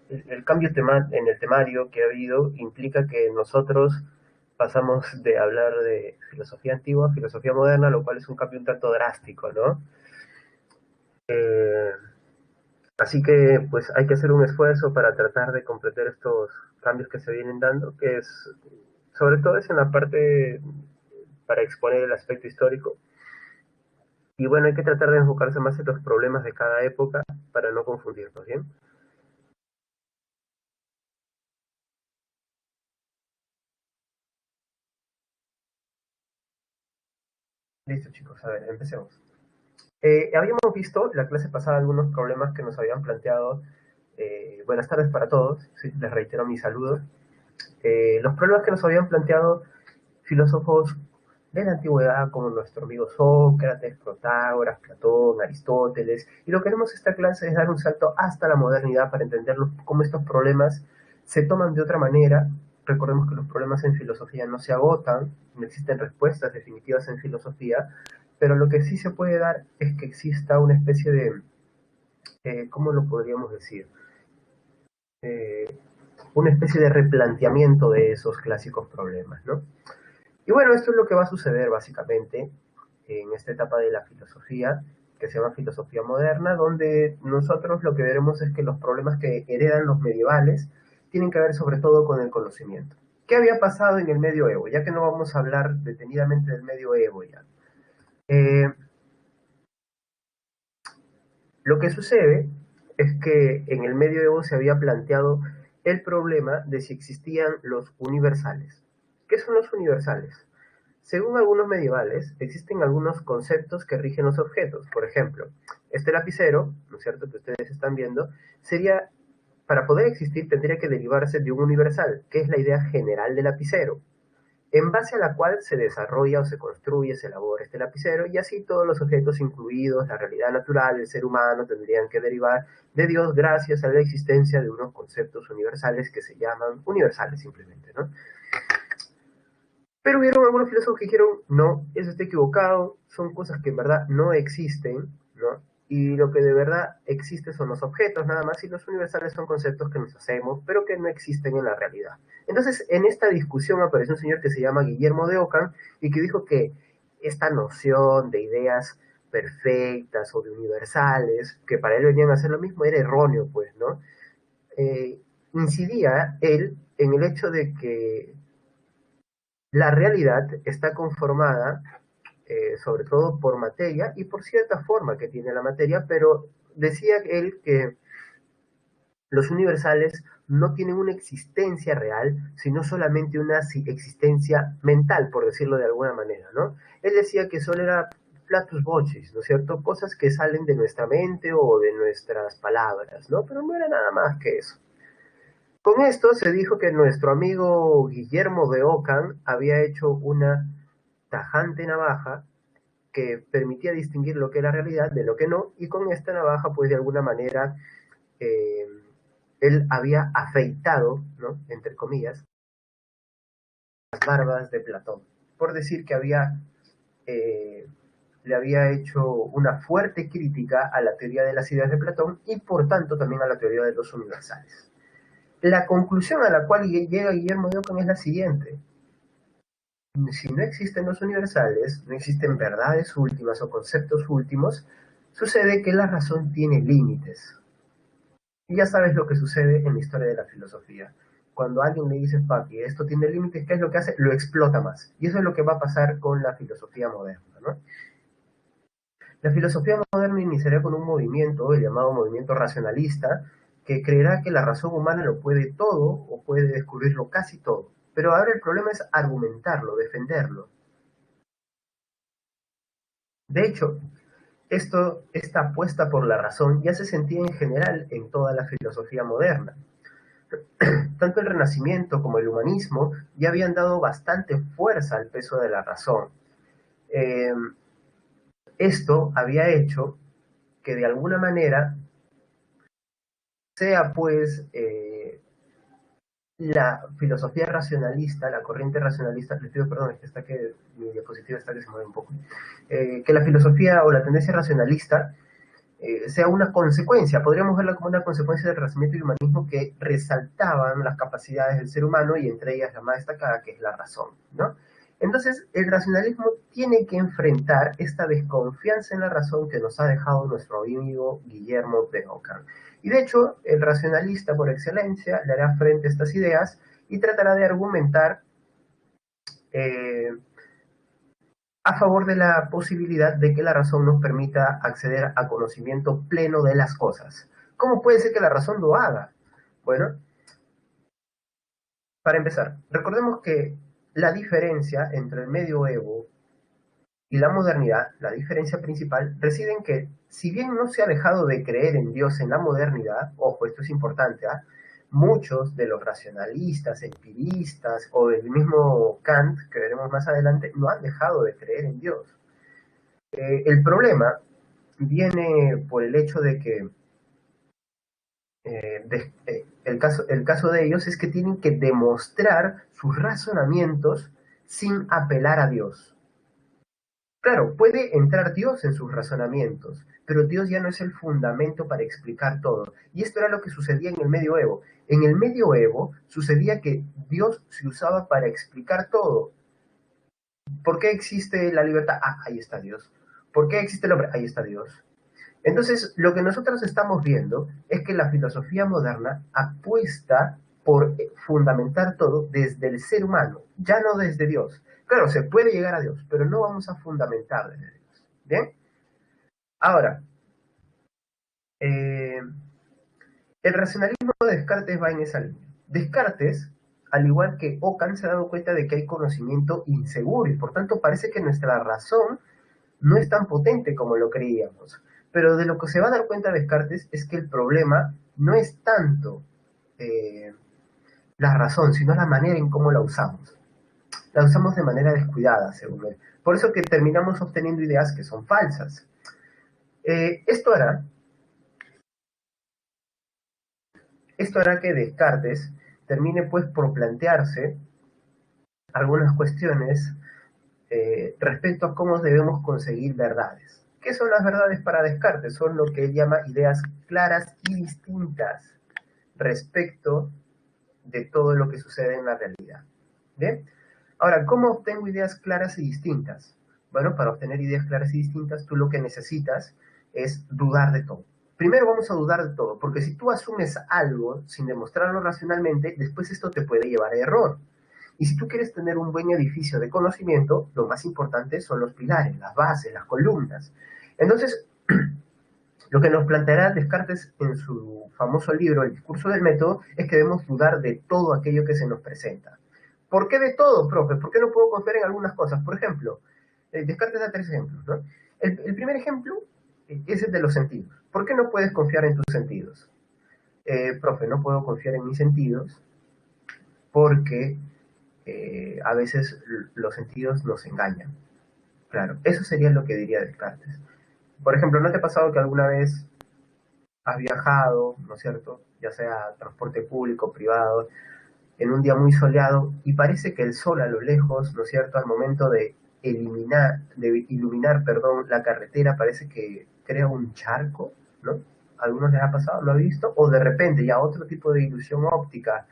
el cambio en el temario que ha habido implica que nosotros pasamos de hablar de filosofía antigua a filosofía moderna, lo cual es un cambio un tanto drástico, ¿no? Eh, Así que pues hay que hacer un esfuerzo para tratar de comprender estos cambios que se vienen dando, que es, sobre todo es en la parte para exponer el aspecto histórico. Y bueno, hay que tratar de enfocarse más en los problemas de cada época para no confundirnos, ¿bien? Listo, chicos, a ver, empecemos. Habíamos visto la clase pasada algunos problemas que nos habían planteado. Buenas tardes para todos, sí, les reitero mi saludo. Los problemas que nos habían planteado filósofos de la antigüedad como nuestro amigo Sócrates, Protágoras, Platón, Aristóteles, y lo que haremos esta clase es dar un salto hasta la modernidad para entender cómo estos problemas se toman de otra manera. Recordemos que los problemas en filosofía no se agotan, no existen respuestas definitivas en filosofía, pero lo que sí se puede dar es que exista una especie de, ¿cómo lo podríamos decir? Eh, una especie de replanteamiento de esos clásicos problemas, ¿no? Y bueno, esto es lo que va a suceder básicamente en esta etapa de la filosofía, que se llama filosofía moderna, donde nosotros lo que veremos es que los problemas que heredan los medievales tienen que ver sobre todo con el conocimiento. ¿Qué había pasado en el medioevo? Ya que no vamos a hablar detenidamente del medioevo ya. Eh, lo que sucede es que en el medioevo se había planteado el problema de si existían los universales. ¿Qué son los universales? Según algunos medievales, existen algunos conceptos que rigen los objetos. Por ejemplo, este lapicero, ¿no es cierto?, que ustedes están viendo, sería, para poder existir, tendría que derivarse de un universal, que es la idea general del lapicero, en base a la cual se desarrolla o se construye, se elabora este lapicero, y así todos los objetos, incluidos la realidad natural, el ser humano, tendrían que derivar de Dios gracias a la existencia de unos conceptos universales que se llaman universales simplemente, ¿no? Pero hubieron algunos filósofos que dijeron, no, eso está equivocado, son cosas que en verdad no existen, ¿no? Y lo que de verdad existe son los objetos nada más, y los universales son conceptos que nos hacemos, pero que no existen en la realidad. Entonces, en esta discusión apareció un señor que se llama Guillermo de Ockham, y que dijo que esta noción de ideas perfectas o de universales, que para él venían a hacer lo mismo, era erróneo, pues, ¿no? Eh, Incidía él en el hecho de que la realidad está conformada sobre todo por materia y por cierta forma que tiene la materia, pero decía él que los universales no tienen una existencia real, sino solamente una existencia mental, por decirlo de alguna manera, ¿no? Él decía que solo era flatus vocis, ¿no es cierto? Cosas que salen de nuestra mente o de nuestras palabras, ¿no? Pero no era nada más que eso. Con esto se dijo que nuestro amigo Guillermo de Ockham había hecho una tajante navaja que permitía distinguir lo que era realidad de lo que no, y con esta navaja, pues de alguna manera, eh, él había afeitado, ¿no?, entre comillas, las barbas de Platón, por decir que eh, le había hecho una fuerte crítica a la teoría de las ideas de Platón y por tanto también a la teoría de los universales. La conclusión a la cual llega Guillermo de Ockham es la siguiente: si no existen los universales, no existen verdades últimas o conceptos últimos, sucede que la razón tiene límites. Y ya sabes lo que sucede en la historia de la filosofía. Cuando alguien le dice, papi, esto tiene límites, ¿qué es lo que hace? Lo explota más. Y eso es lo que va a pasar con la filosofía moderna, ¿no? La filosofía moderna iniciará con un movimiento, el llamado movimiento racionalista, que creerá que la razón humana lo puede todo o puede descubrirlo casi todo. Pero ahora el problema es argumentarlo, defenderlo. De hecho, esta apuesta por la razón ya se sentía en general en toda la filosofía moderna. Tanto el Renacimiento como el humanismo ya habían dado bastante fuerza al peso de la razón. Eh, Esto había hecho que de alguna manera sea pues la filosofía racionalista, la corriente racionalista, les pido perdón, es que está que mi diapositiva está que se mueve un poco, que la filosofía o la tendencia racionalista sea una consecuencia, podríamos verla como una consecuencia del Renacimiento y el humanismo que resaltaban las capacidades del ser humano y entre ellas la más destacada que es la razón, ¿no? Entonces, el racionalismo tiene que enfrentar esta desconfianza en la razón que nos ha dejado nuestro amigo Guillermo de Ockham. Y de hecho, el racionalista por excelencia le hará frente a estas ideas y tratará de argumentar eh, a favor de la posibilidad de que la razón nos permita acceder a conocimiento pleno de las cosas. ¿Cómo puede ser que la razón lo haga? Bueno, para empezar, recordemos que la diferencia entre el medioevo y la modernidad, la diferencia principal, reside en que, si bien no se ha dejado de creer en Dios en la modernidad, ojo, esto es importante, ¿eh? Muchos de los racionalistas, empiristas o el mismo Kant, que veremos más adelante, no han dejado de creer en Dios. El problema viene por el hecho de que el caso de ellos es que tienen que demostrar sus razonamientos sin apelar a Dios. Claro, puede entrar Dios en sus razonamientos, pero Dios ya no es el fundamento para explicar todo. Y esto era lo que sucedía en el medioevo. En el medioevo sucedía que Dios se usaba para explicar todo. ¿Por qué existe la libertad? Ah, ahí está Dios. ¿Por qué existe el hombre? Ahí está Dios. Entonces, lo que nosotros estamos viendo es que la filosofía moderna apuesta por fundamentar todo desde el ser humano, ya no desde Dios. Claro, se puede llegar a Dios, pero no vamos a fundamentar desde Dios. ¿Bien? Ahora, eh, el racionalismo de Descartes va en esa línea. Descartes, al igual que Ockham, se ha dado cuenta de que hay conocimiento inseguro y por tanto parece que nuestra razón no es tan potente como lo creíamos. Pero de lo que se va a dar cuenta Descartes es que el problema no es tanto eh, la razón, sino la manera en cómo la usamos. La usamos de manera descuidada, según él. Por eso que terminamos obteniendo ideas que son falsas. Esto hará que Descartes termine pues por plantearse algunas cuestiones respecto a cómo debemos conseguir verdades. ¿Qué son las verdades para Descartes? Son lo que él llama ideas claras y distintas respecto de todo lo que sucede en la realidad. ¿Bien? Ahora, ¿cómo obtengo ideas claras y distintas? Bueno, para obtener ideas claras y distintas, tú lo que necesitas es dudar de todo. Primero vamos a dudar de todo, porque si tú asumes algo sin demostrarlo racionalmente, después esto te puede llevar a error. Y si tú quieres tener un buen edificio de conocimiento, lo más importante son los pilares, las bases, las columnas. Entonces, lo que nos planteará Descartes en su famoso libro, El discurso del método, es que debemos dudar de todo aquello que se nos presenta. ¿Por qué de todo, profe? ¿Por qué no puedo confiar en algunas cosas? Por ejemplo, Descartes da 3 ejemplos, ¿no? El primer ejemplo es el de los sentidos. ¿Por qué no puedes confiar en tus sentidos? Profe, no puedo confiar en mis sentidos porque a veces los sentidos nos engañan. Claro, eso sería lo que diría Descartes. Por ejemplo, ¿no te ha pasado que alguna vez has viajado, ¿no es cierto? Ya sea transporte público, privado, en un día muy soleado y parece que el sol a lo lejos, ¿no es cierto? Al momento de iluminar, perdón, la carretera, parece que crea un charco, ¿no? ¿A algunos les ha pasado? ¿Lo ha visto? O de repente ya otro tipo de ilusión óptica,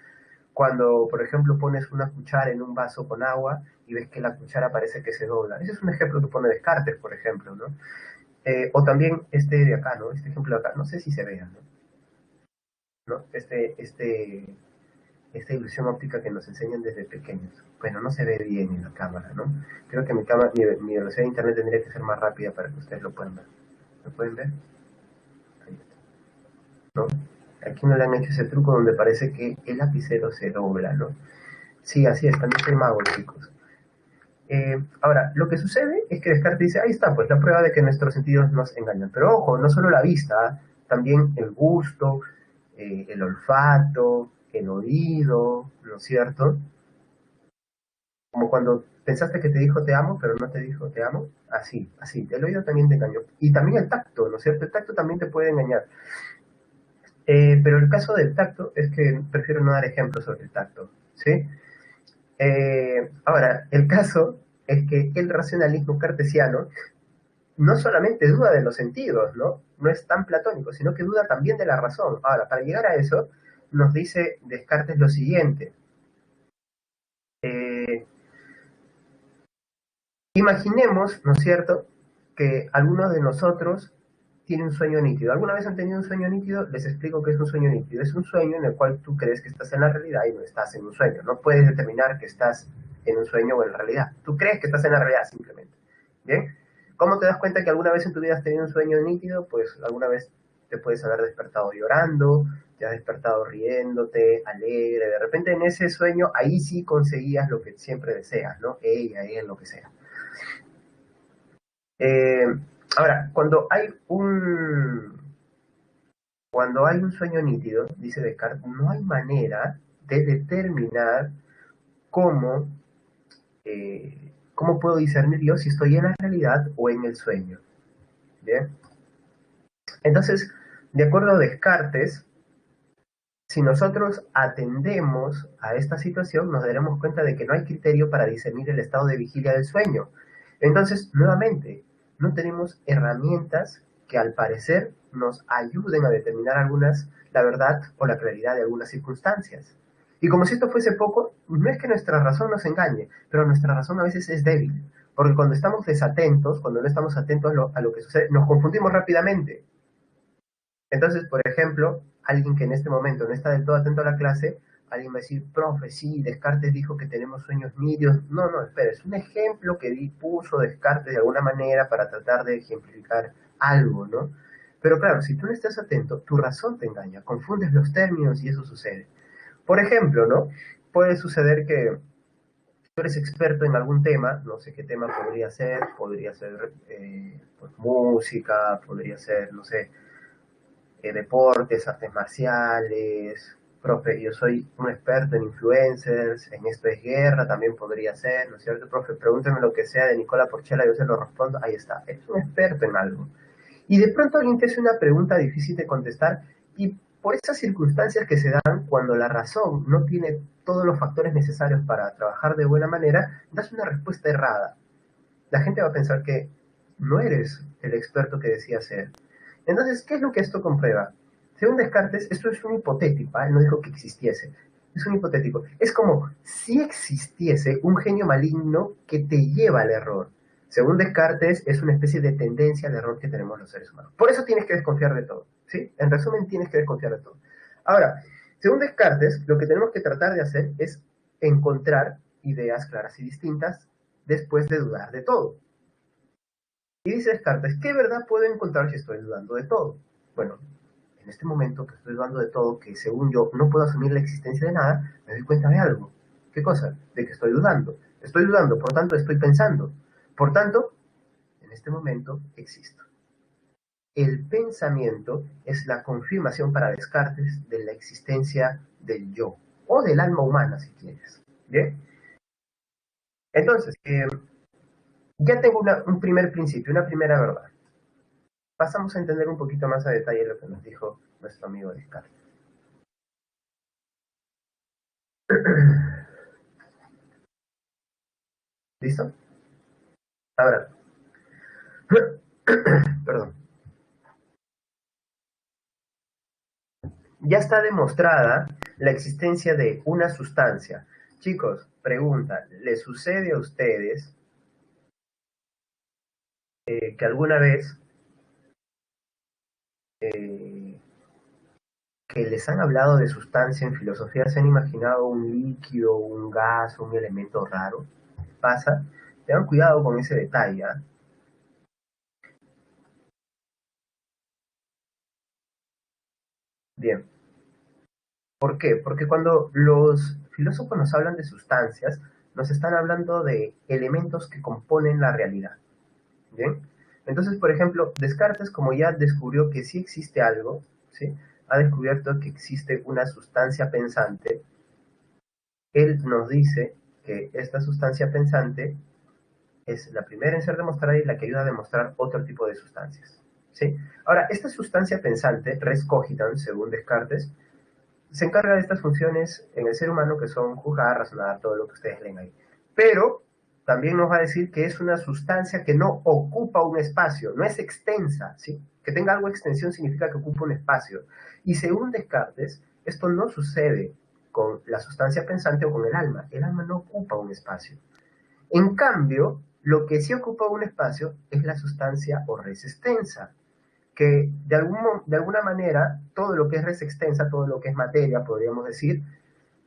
cuando, por ejemplo, pones una cuchara en un vaso con agua y ves que la cuchara parece que se dobla. Ese es un ejemplo que pone Descartes, por ejemplo, ¿no? O también este de acá, ¿no? Este ejemplo de acá, no sé si se vea, ¿no? ¿No? Esta ilusión óptica que nos enseñan desde pequeños. Bueno, no se ve bien en la cámara, ¿no? Creo que mi velocidad de internet tendría que ser más rápida para que ustedes lo puedan ver. ¿Lo pueden ver? Ahí está, ¿no? Aquí no le han hecho ese truco donde parece que el lapicero se dobla, ¿no? Sí, así es, también soy mago, chicos. Ahora, lo que sucede es que Descartes dice, ahí está, pues la prueba de que nuestros sentidos nos engañan. Pero ojo, no solo la vista, también el gusto, el olfato, el oído, ¿no es cierto? Como cuando pensaste que te dijo te amo, pero no te dijo te amo. Así, así. El oído también te engañó. Y también el tacto, ¿no es cierto? El tacto también te puede engañar. Pero el caso del tacto es que prefiero no dar ejemplos sobre el tacto, ¿sí? Ahora, el caso es que el racionalismo cartesiano no solamente duda de los sentidos, ¿no? No es tan platónico, sino que duda también de la razón. Ahora, para llegar a eso, nos dice Descartes lo siguiente. Imaginemos, ¿no es cierto?, que algunos de nosotros tiene un sueño nítido. ¿Alguna vez han tenido un sueño nítido? Les explico qué es un sueño nítido. Es un sueño en el cual tú crees que estás en la realidad y no estás en un sueño. No puedes determinar que estás en un sueño o en la realidad. Tú crees que estás en la realidad simplemente. ¿Bien? ¿Cómo te das cuenta que alguna vez en tu vida has tenido un sueño nítido? Pues alguna vez te puedes haber despertado llorando, te has despertado riéndote, alegre. De repente en ese sueño, ahí sí conseguías lo que siempre deseas, ¿no? Ella, él, lo que sea. Eh, Ahora, cuando hay un sueño nítido, dice Descartes, no hay manera de determinar cómo, cómo puedo discernir yo si estoy en la realidad o en el sueño. ¿Bien? Entonces, de acuerdo a Descartes, si nosotros atendemos a esta situación, nos daremos cuenta de que no hay criterio para discernir el estado de vigilia del sueño. Entonces, nuevamente, no tenemos herramientas que al parecer nos ayuden a determinar la verdad o la claridad de algunas circunstancias. Y como si esto fuese poco, no es que nuestra razón nos engañe, pero nuestra razón a veces es débil. Porque cuando estamos desatentos, cuando no estamos atentos a lo que sucede, nos confundimos rápidamente. Entonces, por ejemplo, alguien que en este momento no está del todo atento a la clase, alguien va a decir, profe, sí, Descartes dijo que tenemos sueños nítidos. No, no, espera, es un ejemplo que puso Descartes de alguna manera para tratar de ejemplificar algo, ¿no? Pero claro, si tú no estás atento, tu razón te engaña, confundes los términos y eso sucede. Por ejemplo, ¿no? Puede suceder que tú eres experto en algún tema, no sé qué tema podría ser pues, música, podría ser, no sé, deportes, artes marciales. Profe, yo soy un experto en influencers, en esto es guerra, también podría ser, ¿no es cierto, profe? Pregúnteme lo que sea de Nicola Porchela, yo se lo respondo, ahí está, eres un experto en algo. Y de pronto alguien te hace una pregunta difícil de contestar y por esas circunstancias que se dan cuando la razón no tiene todos los factores necesarios para trabajar de buena manera, das una respuesta errada. La gente va a pensar que no eres el experto que decías ser. Entonces, ¿qué es lo que esto comprueba? Según Descartes, esto es un hipotético, él no dijo que existiese, es un hipotético. Es como si existiese un genio maligno que te lleva al error. Según Descartes, es una especie de tendencia al error que tenemos los seres humanos. Por eso tienes que desconfiar de todo, ¿sí? En resumen, tienes que desconfiar de todo. Ahora, según Descartes, lo que tenemos que tratar de hacer es encontrar ideas claras y distintas después de dudar de todo. Y dice Descartes, ¿qué verdad puedo encontrar si estoy dudando de todo? Bueno, en este momento que estoy dudando de todo, que según yo no puedo asumir la existencia de nada, me doy cuenta de algo. ¿Qué cosa? De que estoy dudando. Estoy dudando, por tanto estoy pensando. Por tanto, en este momento existo. El pensamiento es la confirmación para Descartes de la existencia del yo, o del alma humana, si quieres. ¿Bien? Entonces, ya tengo un primer principio, una primera verdad. Pasamos a entender un poquito más a detalle lo que nos dijo nuestro amigo Descartes. ¿Listo? Ahora, perdón. Ya está demostrada la existencia de una sustancia. Chicos, pregunta, ¿les sucede a ustedes que alguna vez eh, que les han hablado de sustancia en filosofía se han imaginado un líquido, un gas, un elemento raro? ¿Pasa? Tengan cuidado con ese detalle, ¿eh? Bien. ¿Por qué? Porque cuando los filósofos nos hablan de sustancias, nos están hablando de elementos que componen la realidad. ¿Bien? Entonces, por ejemplo, Descartes, como ya descubrió que sí existe algo, ¿sí? Ha descubierto que existe una sustancia pensante, él nos dice que esta sustancia pensante es la primera en ser demostrada y la que ayuda a demostrar otro tipo de sustancias. ¿Sí? Ahora, esta sustancia pensante, res cogitans, según Descartes, se encarga de estas funciones en el ser humano que son juzgar, razonar, todo lo que ustedes leen ahí. Pero también nos va a decir que es una sustancia que no ocupa un espacio, no es extensa, ¿sí? Que tenga algo de extensión significa que ocupa un espacio. Y según Descartes, esto no sucede con la sustancia pensante o con el alma. El alma no ocupa un espacio. En cambio, lo que sí ocupa un espacio es la sustancia o res extensa, que de alguna manera todo lo que es res extensa, todo lo que es materia, podríamos decir,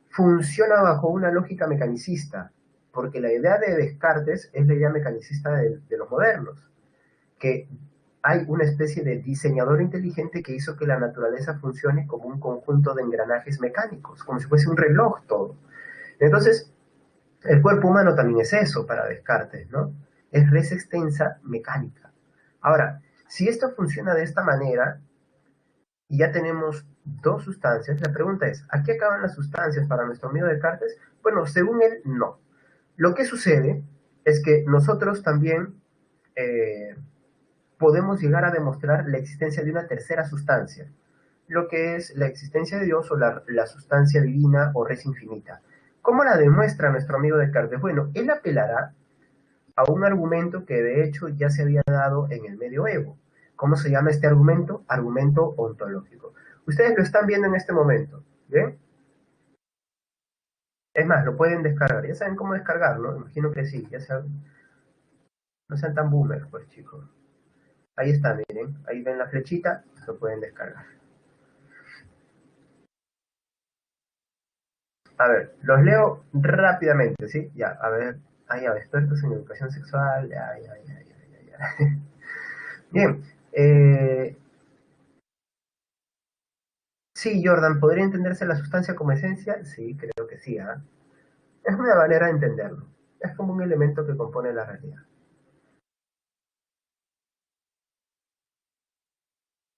funciona bajo una lógica mecanicista, porque la idea de Descartes es la idea mecanicista de los modernos, que hay una especie de diseñador inteligente que hizo que la naturaleza funcione como un conjunto de engranajes mecánicos, como si fuese un reloj todo. Entonces, el cuerpo humano también es eso para Descartes, ¿no? Es res extensa mecánica. Ahora, si esto funciona de esta manera, y ya tenemos dos sustancias, la pregunta es, ¿a qué acaban las sustancias para nuestro amigo Descartes? Bueno, según él, no. Lo que sucede es que nosotros también podemos llegar a demostrar la existencia de una tercera sustancia, lo que es la existencia de Dios o la sustancia divina o res infinita. ¿Cómo la demuestra nuestro amigo Descartes? Bueno, él apelará a un argumento que de hecho ya se había dado en el medioevo. ¿Cómo se llama este argumento? Argumento ontológico. Ustedes lo están viendo en este momento, ¿bien? Es más, lo pueden descargar. Ya saben cómo descargarlo, imagino que sí. Ya saben. No sean tan boomers, pues, chicos. Ahí está, miren. Ahí ven la flechita, lo pueden descargar. A ver, los leo rápidamente, ¿sí? Ya, a ver. Ahí, a ver, expertos en educación sexual. Ya, ya, ya, ya, ya, ya. Bien. Sí, Jordan, ¿podría entenderse la sustancia como esencia? Sí, creo que sí. ¿Ah? Es una manera de entenderlo. Es como un elemento que compone la realidad.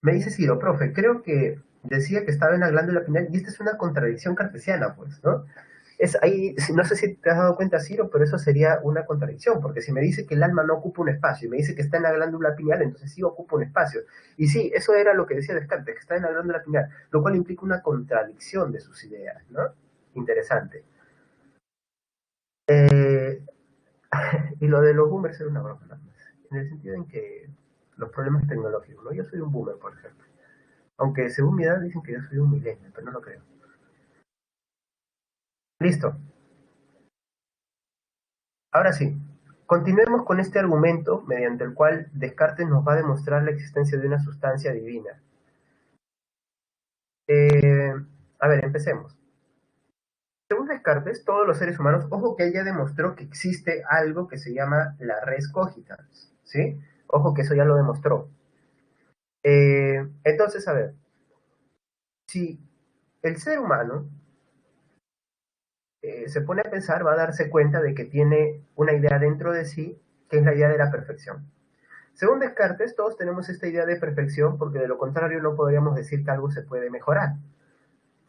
Me dice Ciro, profe, creo que decía que estaba en la glándula pineal y esta es una contradicción cartesiana, pues, ¿no? Es ahí, no sé si te has dado cuenta, Ciro, pero eso sería una contradicción, porque si me dice que el alma no ocupa un espacio y me dice que está en la glándula pineal, entonces sí ocupa un espacio. Y sí, eso era lo que decía Descartes, que está en la glándula pineal, lo cual implica una contradicción de sus ideas, ¿no? Interesante. Eh, y lo de los boomers era una broma, nada más, en el sentido en que los problemas tecnológicos, ¿no? Yo soy un boomer, por ejemplo. Aunque según mi edad dicen que yo soy un millennial, pero no lo creo. Listo. Ahora sí, continuemos con este argumento mediante el cual Descartes nos va a demostrar la existencia de una sustancia divina. Eh, a ver, empecemos. Según Descartes, todos los seres humanos, ojo que él ya demostró que existe algo que se llama la res cogitans, ¿sí? Ojo que eso ya lo demostró. Entonces, a ver, si el ser humano se pone a pensar, va a darse cuenta de que tiene una idea dentro de sí, que es la idea de la perfección. Según Descartes, todos tenemos esta idea de perfección porque de lo contrario no podríamos decir que algo se puede mejorar.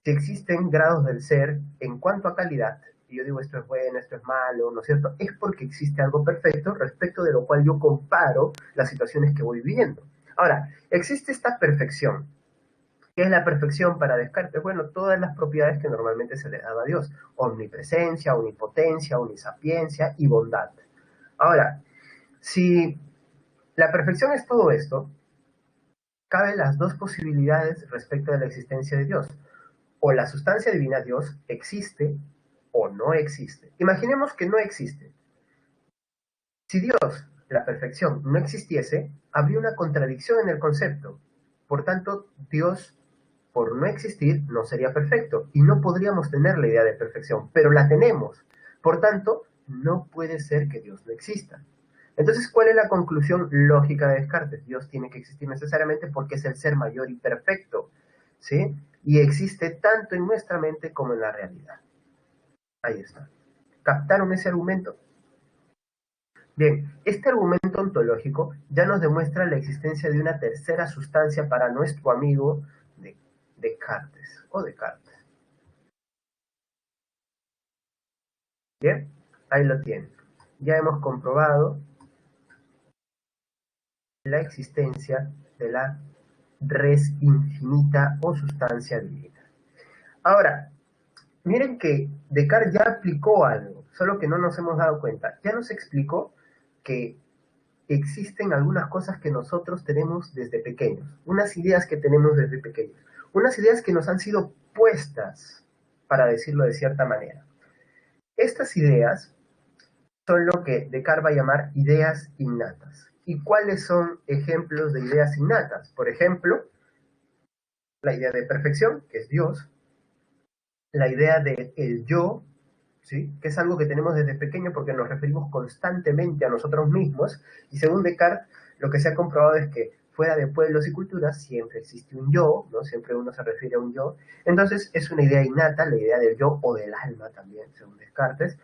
Si existen grados del ser en cuanto a calidad, y yo digo esto es bueno, esto es malo, ¿no es cierto? Es porque existe algo perfecto respecto de lo cual yo comparo las situaciones que voy viviendo. Ahora, existe esta perfección. ¿Qué es la perfección para Descartes? Bueno, todas las propiedades que normalmente se le dan a Dios. Omnipresencia, omnipotencia, omnisapiencia y bondad. Ahora, si la perfección es todo esto, caben las dos posibilidades respecto de la existencia de Dios. O la sustancia divina Dios existe o no existe. Imaginemos que no existe. Si Dios, la perfección, no existiese, habría una contradicción en el concepto. Por tanto, Dios, por no existir, no sería perfecto y no podríamos tener la idea de perfección, pero la tenemos. Por tanto, no puede ser que Dios no exista. Entonces, ¿cuál es la conclusión lógica de Descartes? Dios tiene que existir necesariamente porque es el ser mayor y perfecto, ¿sí? Y existe tanto en nuestra mente como en la realidad. Ahí está. ¿Captaron ese argumento? Bien, este argumento ontológico ya nos demuestra la existencia de una tercera sustancia para nuestro amigo Descartes o Descartes. Bien, ahí lo tienen. Ya hemos comprobado la existencia de la res infinita o sustancia divina. Ahora, miren que Descartes ya aplicó algo, solo que no nos hemos dado cuenta. Ya nos explicó que existen algunas cosas que nosotros tenemos desde pequeños, unas ideas que tenemos desde pequeños, unas ideas que nos han sido puestas, para decirlo de cierta manera. Estas ideas son lo que Descartes va a llamar ideas innatas. ¿Y cuáles son ejemplos de ideas innatas? Por ejemplo, la idea de perfección, que es Dios, la idea de el yo, ¿sí? Que es algo que tenemos desde pequeño porque nos referimos constantemente a nosotros mismos, y según Descartes, lo que se ha comprobado es que fuera de pueblos y culturas siempre existe un yo, ¿no? Siempre uno se refiere a un yo. Entonces es una idea innata, la idea del yo o del alma también, según Descartes.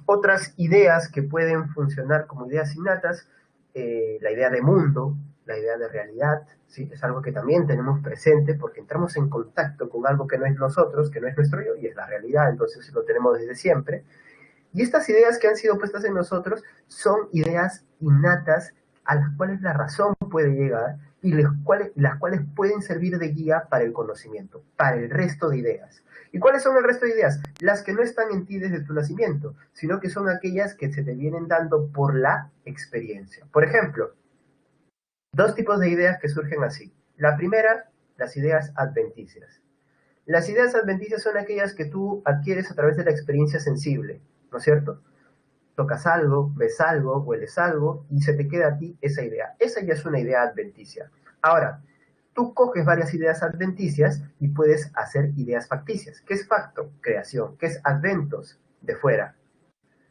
Otras ideas que pueden funcionar como ideas innatas, la idea de mundo, la idea de realidad, ¿sí? Es algo que también tenemos presente porque entramos en contacto con algo que no es nosotros, que no es nuestro yo, y es la realidad, entonces lo tenemos desde siempre. Y estas ideas que han sido puestas en nosotros son ideas innatas a las cuales la razón puede llegar y las cuales pueden servir de guía para el conocimiento, para el resto de ideas. ¿Y cuáles son el resto de ideas? Las que no están en ti desde tu nacimiento, sino que son aquellas que se te vienen dando por la experiencia. Por ejemplo, dos tipos de ideas que surgen así. La primera, las ideas adventicias. Las ideas adventicias son aquellas que tú adquieres a través de la experiencia sensible, ¿no es cierto? Tocas algo, ves algo, hueles algo y se te queda a ti esa idea. Esa ya es una idea adventicia. Ahora, tú coges varias ideas adventicias y puedes hacer ideas facticias. ¿Qué es facto? Creación. ¿Qué es adventos? De fuera.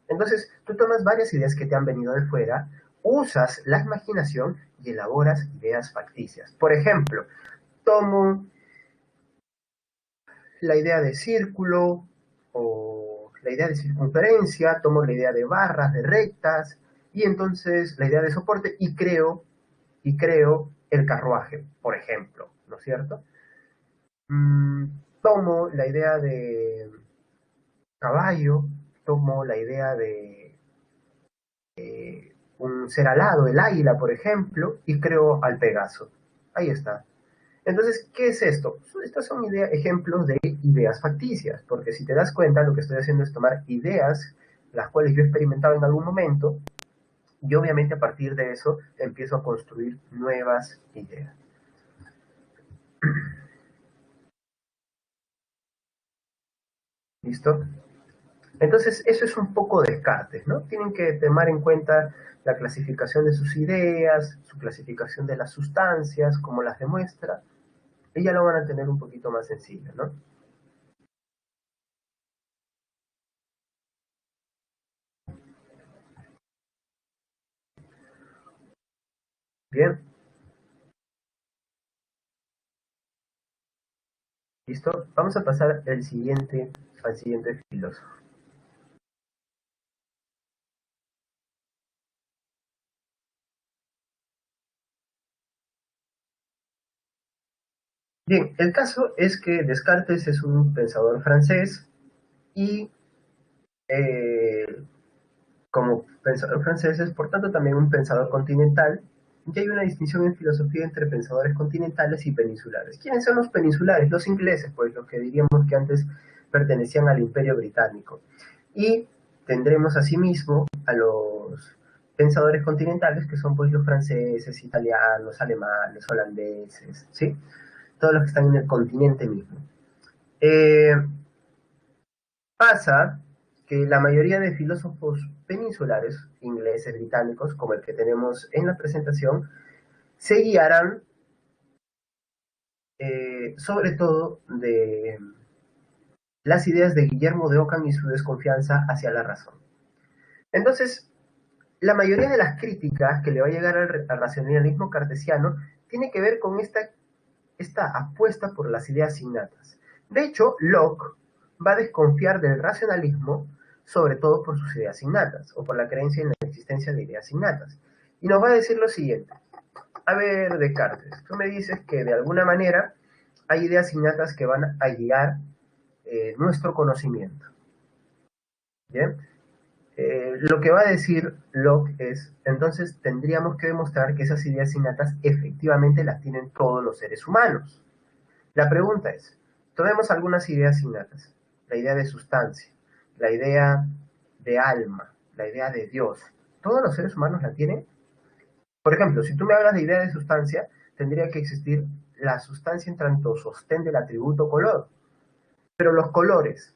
Entonces, tú tomas varias ideas que te han venido de fuera, usas la imaginación y elaboras ideas facticias. Por ejemplo, tomo la idea de círculo o la idea de circunferencia, tomo la idea de barras, de rectas, y entonces la idea de soporte y creo el carruaje, por ejemplo, ¿no es cierto? Tomo la idea de caballo, tomo la idea de un ser alado, el águila, por ejemplo, y creo al Pegaso. Ahí está. Entonces, ¿qué es esto? Estos son ejemplos de ideas facticias, porque si te das cuenta, lo que estoy haciendo es tomar ideas, las cuales yo he experimentado en algún momento, y obviamente a partir de eso empiezo a construir nuevas ideas. ¿Listo? Entonces, eso es un poco Descartes, ¿no? Tienen que tomar en cuenta la clasificación de sus ideas, su clasificación de las sustancias, cómo las demuestra, y ya lo van a tener un poquito más sencillo, ¿no? Bien, ¿listo? Vamos a pasar al siguiente filósofo. Bien, el caso es que Descartes es un pensador francés y como pensador francés es por tanto también un pensador continental, y hay una distinción en filosofía entre pensadores continentales y peninsulares. ¿Quiénes son los peninsulares? Los ingleses, pues los que diríamos que antes pertenecían al Imperio Británico. Y tendremos asimismo a los pensadores continentales, que son pues los franceses, italianos, alemanes, holandeses, ¿sí? Todos los que están en el continente mismo. Pasa que la mayoría de filósofos peninsulares, ingleses, británicos, como el que tenemos en la presentación, se guiarán sobre todo de las ideas de Guillermo de Ockham y su desconfianza hacia la razón. Entonces, la mayoría de las críticas que le va a llegar al racionalismo cartesiano tiene que ver con esta apuesta por las ideas innatas. De hecho, Locke va a desconfiar del racionalismo, sobre todo por sus ideas innatas, o por la creencia en la existencia de ideas innatas. Y nos va a decir lo siguiente. A ver, Descartes, tú me dices que de alguna manera hay ideas innatas que van a guiar nuestro conocimiento. ¿Bien? Lo que va a decir Locke es, entonces tendríamos que demostrar que esas ideas innatas efectivamente las tienen todos los seres humanos. La pregunta es, tomemos algunas ideas innatas. La idea de sustancia, la idea de alma, la idea de Dios. ¿Todos los seres humanos la tienen? Por ejemplo, si tú me hablas de idea de sustancia, tendría que existir la sustancia en tanto sostén del atributo color. Pero los colores,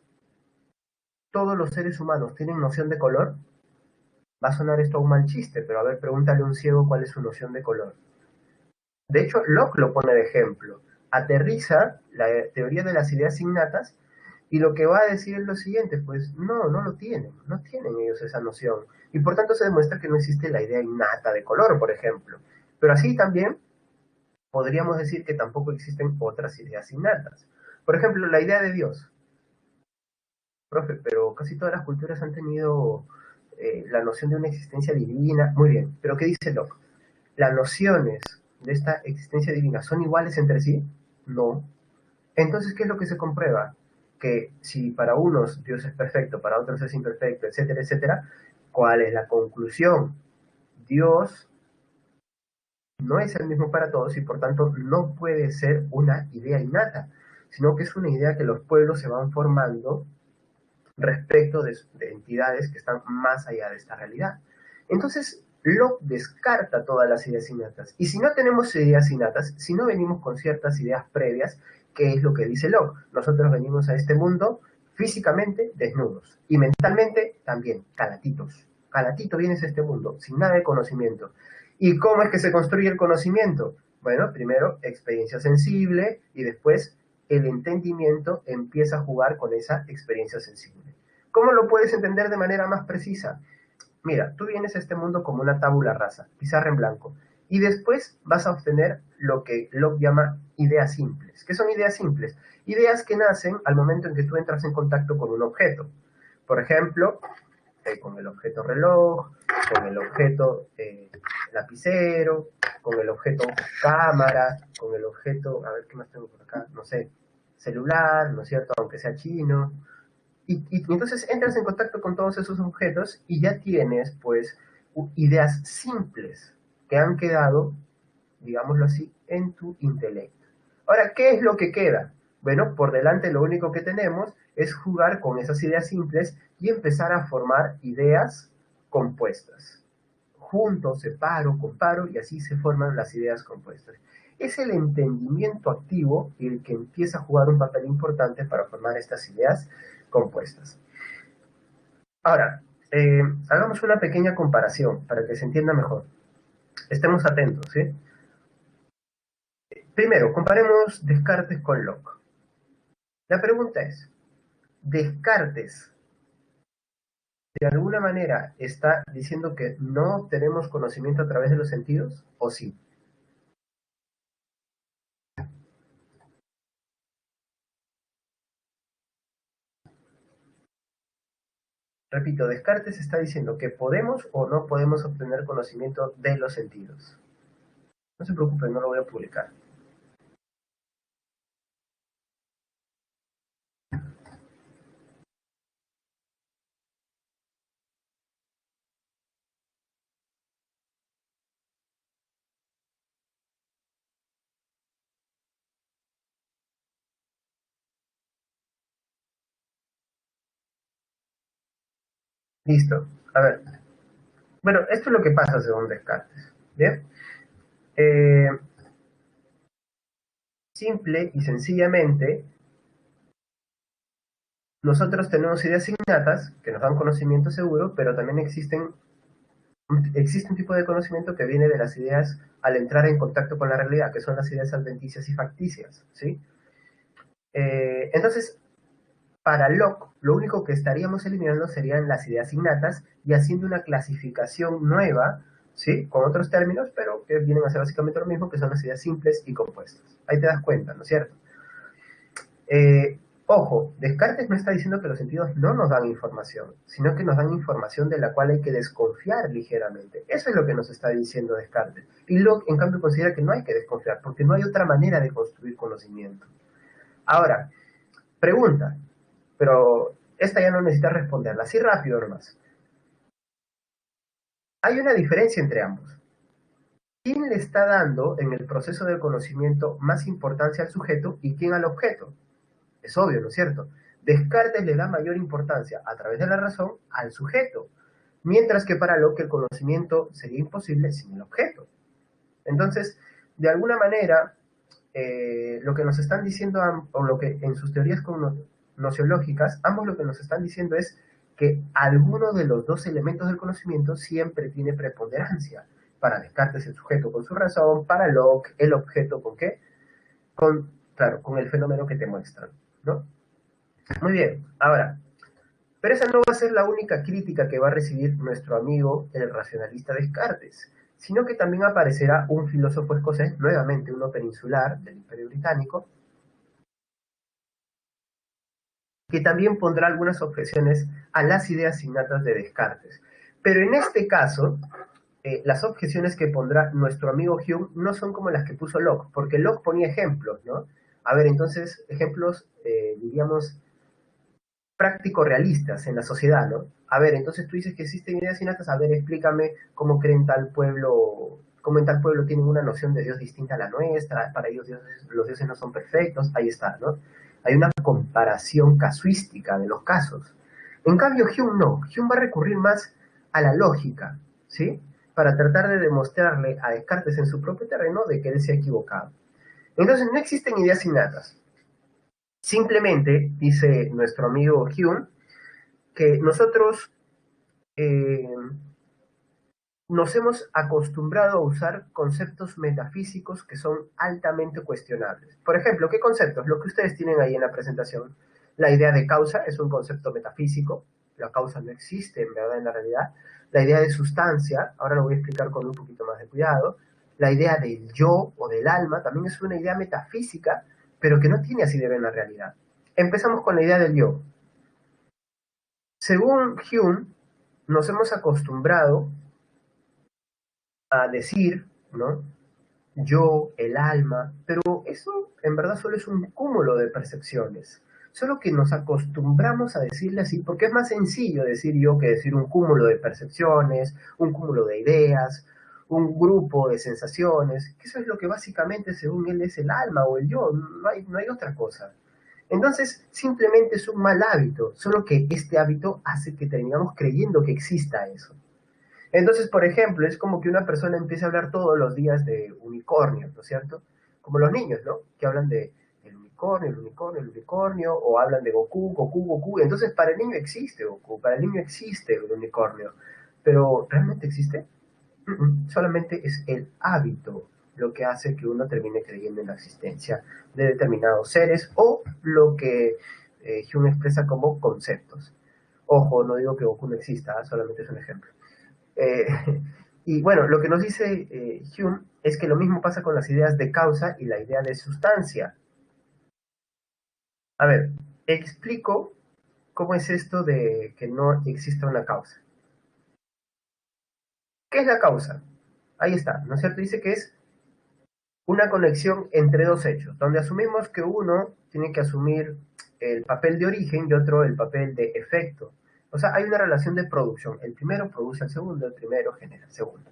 ¿todos los seres humanos tienen noción de color? Va a sonar esto a un mal chiste, pero a ver, pregúntale a un ciego cuál es su noción de color. De hecho, Locke lo pone de ejemplo. Aterriza la teoría de las ideas innatas y lo que va a decir es lo siguiente, pues no lo tienen, no tienen ellos esa noción. Y por tanto se demuestra que no existe la idea innata de color, por ejemplo. Pero así también podríamos decir que tampoco existen otras ideas innatas. Por ejemplo, la idea de Dios. Profe, pero casi todas las culturas han tenido la noción de una existencia divina. Muy bien, pero ¿qué dice Locke? ¿Las nociones de esta existencia divina son iguales entre sí? No. Entonces, ¿qué es lo que se comprueba? Que si para unos Dios es perfecto, para otros es imperfecto, etcétera, etcétera, ¿cuál es la conclusión? Dios no es el mismo para todos y por tanto no puede ser una idea innata, sino que es una idea que los pueblos se van formando respecto de entidades que están más allá de esta realidad. Entonces, Locke descarta todas las ideas innatas. Y si no tenemos ideas innatas, si no venimos con ciertas ideas previas, ¿qué es lo que dice Locke? Nosotros venimos a este mundo físicamente desnudos y mentalmente también calatitos. Calatito vienes a este mundo sin nada de conocimiento. ¿Y cómo es que se construye el conocimiento? Bueno, primero experiencia sensible y después el entendimiento empieza a jugar con esa experiencia sensible. ¿Cómo lo puedes entender de manera más precisa? Mira, tú vienes a este mundo como una tabula rasa, pizarra en blanco, y después vas a obtener lo que Locke llama ideas simples. ¿Qué son ideas simples? Ideas que nacen al momento en que tú entras en contacto con un objeto. Por ejemplo, con el objeto reloj, con el objeto lapicero, con el objeto cámara, con el objeto, a ver qué más tengo por acá, no sé, celular, ¿no es cierto? Aunque sea chino. Y entonces entras en contacto con todos esos objetos y ya tienes, pues, ideas simples que han quedado, digámoslo así, en tu intelecto. Ahora, ¿qué es lo que queda? Bueno, por delante lo único que tenemos es jugar con esas ideas simples y empezar a formar ideas compuestas. Junto, separo, comparo y así se forman las ideas compuestas. Es el entendimiento activo el que empieza a jugar un papel importante para formar estas ideas compuestas. Ahora, hagamos una pequeña comparación para que se entienda mejor. Estemos atentos, ¿sí? Primero, comparemos Descartes con Locke. La pregunta es, ¿Descartes de alguna manera está diciendo que no tenemos conocimiento a través de los sentidos o sí? Repito, Descartes está diciendo que podemos o no podemos obtener conocimiento de los sentidos. No se preocupen, no lo voy a publicar. Listo. A ver. Bueno, esto es lo que pasa según Descartes. ¿Bien? Eh, Simple y sencillamente, nosotros tenemos ideas innatas que nos dan conocimiento seguro, pero también existe un tipo de conocimiento que viene de las ideas al entrar en contacto con la realidad, que son las ideas adventicias y facticias, ¿sí? Entonces, para Locke, lo único que estaríamos eliminando serían las ideas innatas y haciendo una clasificación nueva, ¿sí? Con otros términos, pero que vienen a ser básicamente lo mismo, que son las ideas simples y compuestas. Ahí te das cuenta, ¿no es cierto? Ojo, Descartes no está diciendo que los sentidos no nos dan información, sino que nos dan información de la cual hay que desconfiar ligeramente. Eso es lo que nos está diciendo Descartes. Y Locke, en cambio, considera que no hay que desconfiar, porque no hay otra manera de construir conocimiento. Ahora, pregunta, pero esta ya no necesita responderla, así rápido nomás. Hay una diferencia entre ambos. ¿Quién le está dando en el proceso del conocimiento más importancia al sujeto y quién al objeto? Es obvio, ¿no es cierto? Descartes le da mayor importancia a través de la razón al sujeto, mientras que para Locke el conocimiento sería imposible sin el objeto. Entonces, de alguna manera, lo que nos están diciendo, o lo que en sus teorías nociológicas, ambos lo que nos están diciendo es que alguno de los dos elementos del conocimiento siempre tiene preponderancia. Para Descartes el sujeto con su razón, para Locke el objeto con qué, claro, con el fenómeno que te muestran, ¿no? Muy bien, ahora, pero esa no va a ser la única crítica que va a recibir nuestro amigo el racionalista Descartes, sino que también aparecerá un filósofo escocés, nuevamente uno peninsular del Imperio Británico, que también pondrá algunas objeciones a las ideas innatas de Descartes. Pero en este caso, las objeciones que pondrá nuestro amigo Hume no son como las que puso Locke, porque Locke ponía ejemplos, ¿no? A ver, entonces, ejemplos, diríamos, práctico-realistas en la sociedad, ¿no? A ver, entonces tú dices que existen ideas innatas, a ver, explícame cómo creen tal pueblo, cómo en tal pueblo tienen una noción de Dios distinta a la nuestra, para ellos los dioses no son perfectos, ahí está, ¿no? Hay una comparación casuística de los casos. En cambio, Hume no, Hume va a recurrir más a la lógica, ¿sí? Para tratar de demostrarle a Descartes en su propio terreno de que él se ha equivocado. Entonces, no existen ideas innatas. Simplemente, dice nuestro amigo Hume, que nosotros nos hemos acostumbrado a usar conceptos metafísicos que son altamente cuestionables. Por ejemplo, ¿qué conceptos? Lo que ustedes tienen ahí en la presentación. La idea de causa es un concepto metafísico. La causa no existe, en verdad, en la realidad. La idea de sustancia, ahora lo voy a explicar con un poquito más de cuidado. La idea del yo o del alma también es una idea metafísica, pero que no tiene asidero en la realidad. Empezamos con la idea del yo. Según Hume, nos hemos acostumbrado a decir, ¿no? Yo, el alma, pero eso en verdad solo es un cúmulo de percepciones. Solo que nos acostumbramos a decirle así, porque es más sencillo decir yo que decir un cúmulo de percepciones, un cúmulo de ideas, un grupo de sensaciones, que eso es lo que básicamente según él es el alma o el yo, no hay otra cosa. Entonces, simplemente es un mal hábito, solo que este hábito hace que terminamos creyendo que exista eso. Entonces, por ejemplo, es como que una persona empiece a hablar todos los días de unicornio, ¿no es cierto? Como los niños, ¿no? Que hablan de el unicornio, el unicornio, el unicornio, o hablan de Goku, Goku, Goku. Entonces, para el niño existe Goku, para el niño existe el unicornio. Pero, ¿realmente existe? Solamente es el hábito lo que hace que uno termine creyendo en la existencia de determinados seres o lo que Hume expresa como conceptos. Ojo, no digo que Goku no exista, solamente es un ejemplo. Eh, y bueno, lo que nos dice Hume es que lo mismo pasa con las ideas de causa y la idea de sustancia. A ver, explico cómo es esto de que no exista una causa. ¿Qué es la causa? Ahí está, ¿no es cierto? Dice que es una conexión entre dos hechos, donde asumimos que uno tiene que asumir el papel de origen y otro el papel de efecto. O sea, hay una relación de producción. El primero produce al segundo, el primero genera al segundo.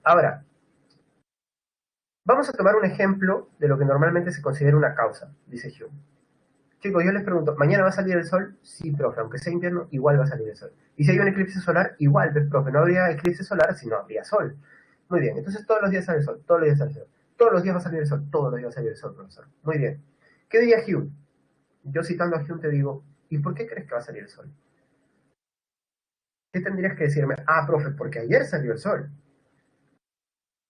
Ahora, vamos a tomar un ejemplo de lo que normalmente se considera una causa, dice Hume. Chicos, yo les pregunto, ¿mañana va a salir el sol? Sí, profe, aunque sea invierno, igual va a salir el sol. Y si hay un eclipse solar, igual, profe, no habría eclipse solar si no habría sol. Muy bien, entonces todos los días sale el sol, todos los días sale el sol. Todos los días va a salir el sol, todos los días va a salir el sol, profesor. Muy bien. ¿Qué diría Hume? Yo citando a Hume te digo, ¿y por qué crees que va a salir el sol? ¿Qué tendrías que decirme? Ah, profe, porque ayer salió el sol.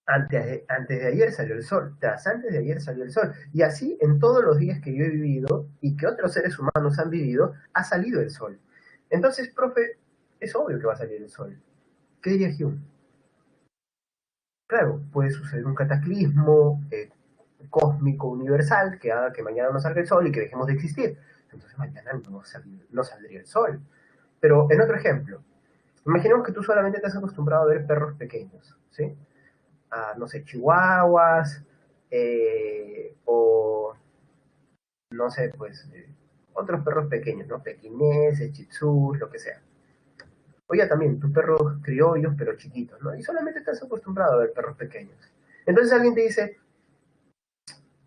Antes de ayer salió el sol, tras antes de ayer salió el sol. Y así en todos los días que yo he vivido y que otros seres humanos han vivido, ha salido el sol. Entonces, profe, es obvio que va a salir el sol. ¿Qué diría Hume? Claro, puede suceder un cataclismo cósmico universal que haga que mañana no salga el sol y que dejemos de existir. Entonces mañana no saldría el sol. Pero en otro ejemplo, imaginemos que tú solamente te has acostumbrado a ver perros pequeños, ¿sí? No sé, chihuahuas, o no sé, pues otros perros pequeños, ¿no? Pequineses, chitsus, lo que sea. Oye, también, tus perros criollos, pero chiquitos, ¿no? Y solamente estás acostumbrado a ver perros pequeños. Entonces alguien te dice,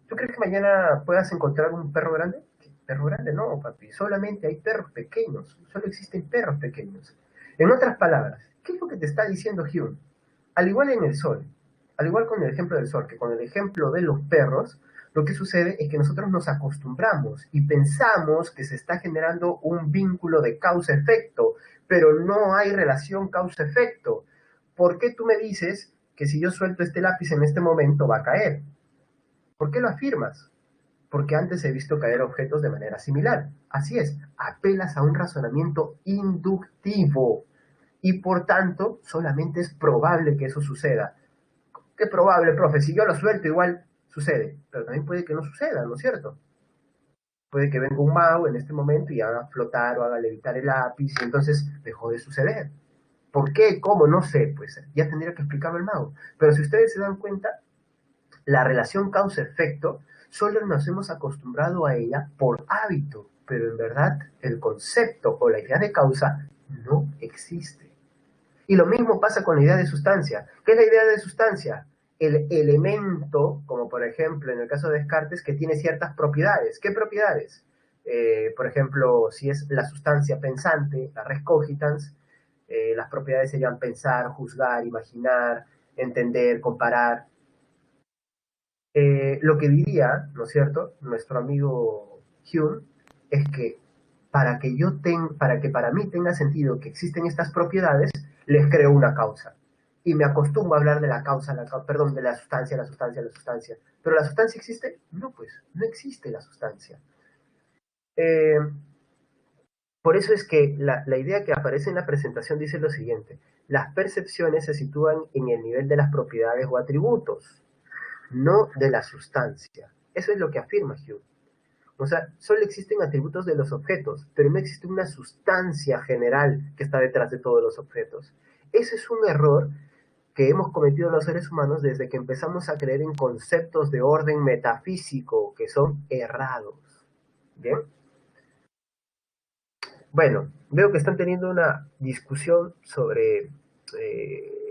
¿tú crees que mañana puedas encontrar un perro grande? Perro grande no, papi, solamente hay perros pequeños, solo existen perros pequeños. En otras palabras, ¿qué es lo que te está diciendo Hume? Al igual en el sol, al igual con el ejemplo del sol, que con el ejemplo de los perros, lo que sucede es que nosotros nos acostumbramos y pensamos que se está generando un vínculo de causa-efecto, pero no hay relación causa-efecto. ¿Por qué tú me dices que si yo suelto este lápiz en este momento va a caer? ¿Por qué lo afirmas? Porque antes he visto caer objetos de manera similar. Así es, apelas a un razonamiento inductivo y por tanto solamente es probable que eso suceda. ¿Qué probable, profe? Si yo lo suelto igual sucede, pero también puede que no suceda, ¿no es cierto? Puede que venga un mago en este momento y haga flotar o haga levitar el lápiz y entonces dejó de suceder. ¿Por qué? ¿Cómo? No sé, pues ya tendría que explicarlo el mago. Pero si ustedes se dan cuenta, la relación causa-efecto solo nos hemos acostumbrado a ella por hábito, pero en verdad el concepto o la idea de causa no existe. Y lo mismo pasa con la idea de sustancia. ¿Qué es la idea de sustancia? El elemento, como por ejemplo en el caso de Descartes, que tiene ciertas propiedades. ¿Qué propiedades? Por ejemplo, si es la sustancia pensante, la res cogitans, las propiedades serían pensar, juzgar, imaginar, entender, comparar. Lo que diría, ¿no es cierto?, nuestro amigo Hume, es que para que para mí tenga sentido que existen estas propiedades, les creo una causa. Y me acostumbro a hablar de la causa, perdón, de la sustancia, la sustancia, la sustancia. ¿Pero la sustancia existe? No, pues, no existe la sustancia. Eh, por eso es que la idea que aparece en la presentación dice lo siguiente: las percepciones se sitúan en el nivel de las propiedades o atributos, no de la sustancia. Eso es lo que afirma Hume. O sea, solo existen atributos de los objetos, pero no existe una sustancia general que está detrás de todos los objetos. Ese es un error que hemos cometido los seres humanos desde que empezamos a creer en conceptos de orden metafísico que son errados. ¿Bien? Bueno, veo que están teniendo una discusión sobre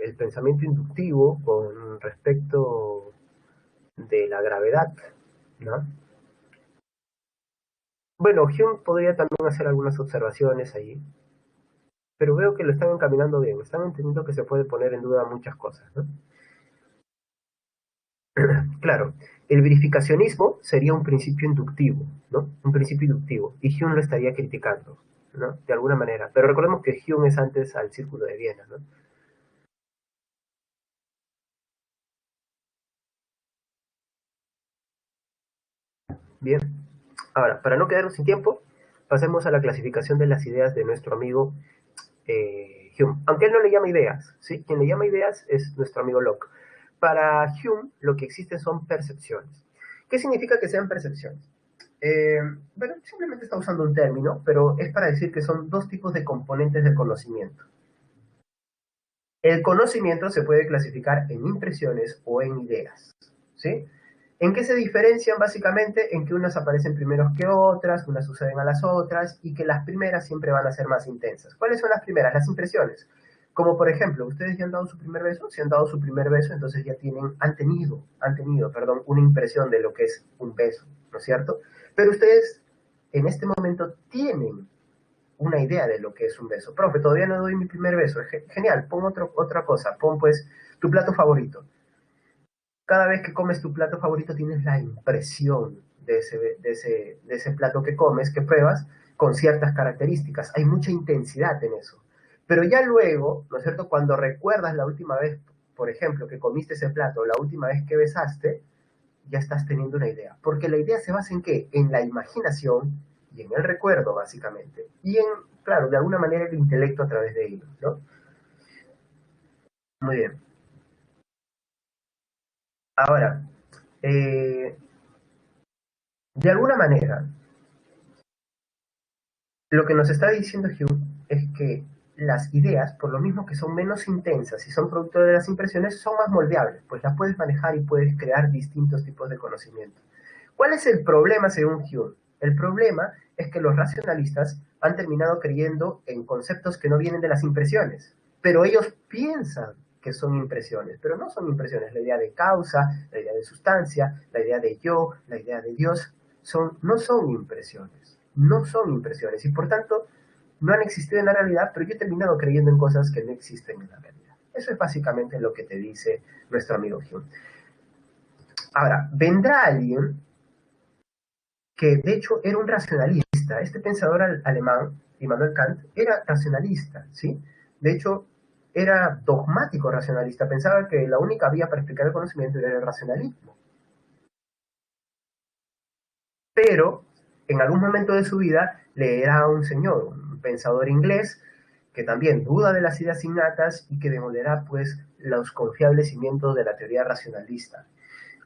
el pensamiento inductivo con respecto de la gravedad, ¿no? Bueno, Hume podría también hacer algunas observaciones ahí, pero veo que lo están encaminando bien, están entendiendo que se puede poner en duda muchas cosas, ¿no? Claro, el verificacionismo sería un principio inductivo, ¿no? Un principio inductivo, y Hume lo estaría criticando, ¿no? De alguna manera, pero recordemos que Hume es antes al Círculo de Viena, ¿no? Bien, ahora, para no quedarnos sin tiempo, pasemos a la clasificación de las ideas de nuestro amigo Hume, aunque él no le llama ideas, ¿sí? Quien le llama ideas es nuestro amigo Locke. Para Hume, lo que existe son percepciones. ¿Qué significa que sean percepciones? Bueno, simplemente está usando un término, pero es para decir que son dos tipos de componentes del conocimiento. El conocimiento se puede clasificar en impresiones o en ideas, ¿sí? ¿En qué se diferencian básicamente? En que unas aparecen primero que otras, unas suceden a las otras y que las primeras siempre van a ser más intensas. ¿Cuáles son las primeras? Las impresiones. Como por ejemplo, ustedes ya han dado su primer beso, si han dado su primer beso, entonces ya han tenido, perdón, una impresión de lo que es un beso, ¿no es cierto? Pero ustedes en este momento tienen una idea de lo que es un beso. Profe, todavía no doy mi primer beso. Genial, pon otra cosa, pon pues tu plato favorito. Cada vez que comes tu plato favorito tienes la impresión de ese plato que comes, que pruebas, con ciertas características. Hay mucha intensidad en eso. Pero ya luego, ¿no es cierto? Cuando recuerdas la última vez, por ejemplo, que comiste ese plato, la última vez que besaste, ya estás teniendo una idea. Porque la idea se basa en qué? En la imaginación y en el recuerdo, básicamente. Y en, claro, de alguna manera el intelecto a través de ello, ¿no? Muy bien. Ahora, eh, de alguna manera, lo que nos está diciendo Hume es que las ideas, por lo mismo que son menos intensas y son producto de las impresiones, son más moldeables, pues las puedes manejar y puedes crear distintos tipos de conocimiento. ¿Cuál es el problema según Hume? El problema es que los racionalistas han terminado creyendo en conceptos que no vienen de las impresiones, pero ellos piensan que son impresiones, pero no son impresiones. La idea de causa, la idea de sustancia, la idea de yo, la idea de Dios, no son impresiones, no son impresiones, y por tanto no han existido en la realidad, pero yo he terminado creyendo en cosas que no existen en la realidad. Eso es básicamente lo que te dice nuestro amigo Hume. Ahora, vendrá alguien que de hecho era un racionalista. Este pensador alemán, Immanuel Kant, era racionalista, ¿sí? De hecho, era dogmático racionalista. Pensaba que la única vía para explicar el conocimiento era el racionalismo. Pero, en algún momento de su vida, leerá a un señor, un pensador inglés, que también duda de las ideas innatas y que demolerá, pues, los confiables cimientos de la teoría racionalista.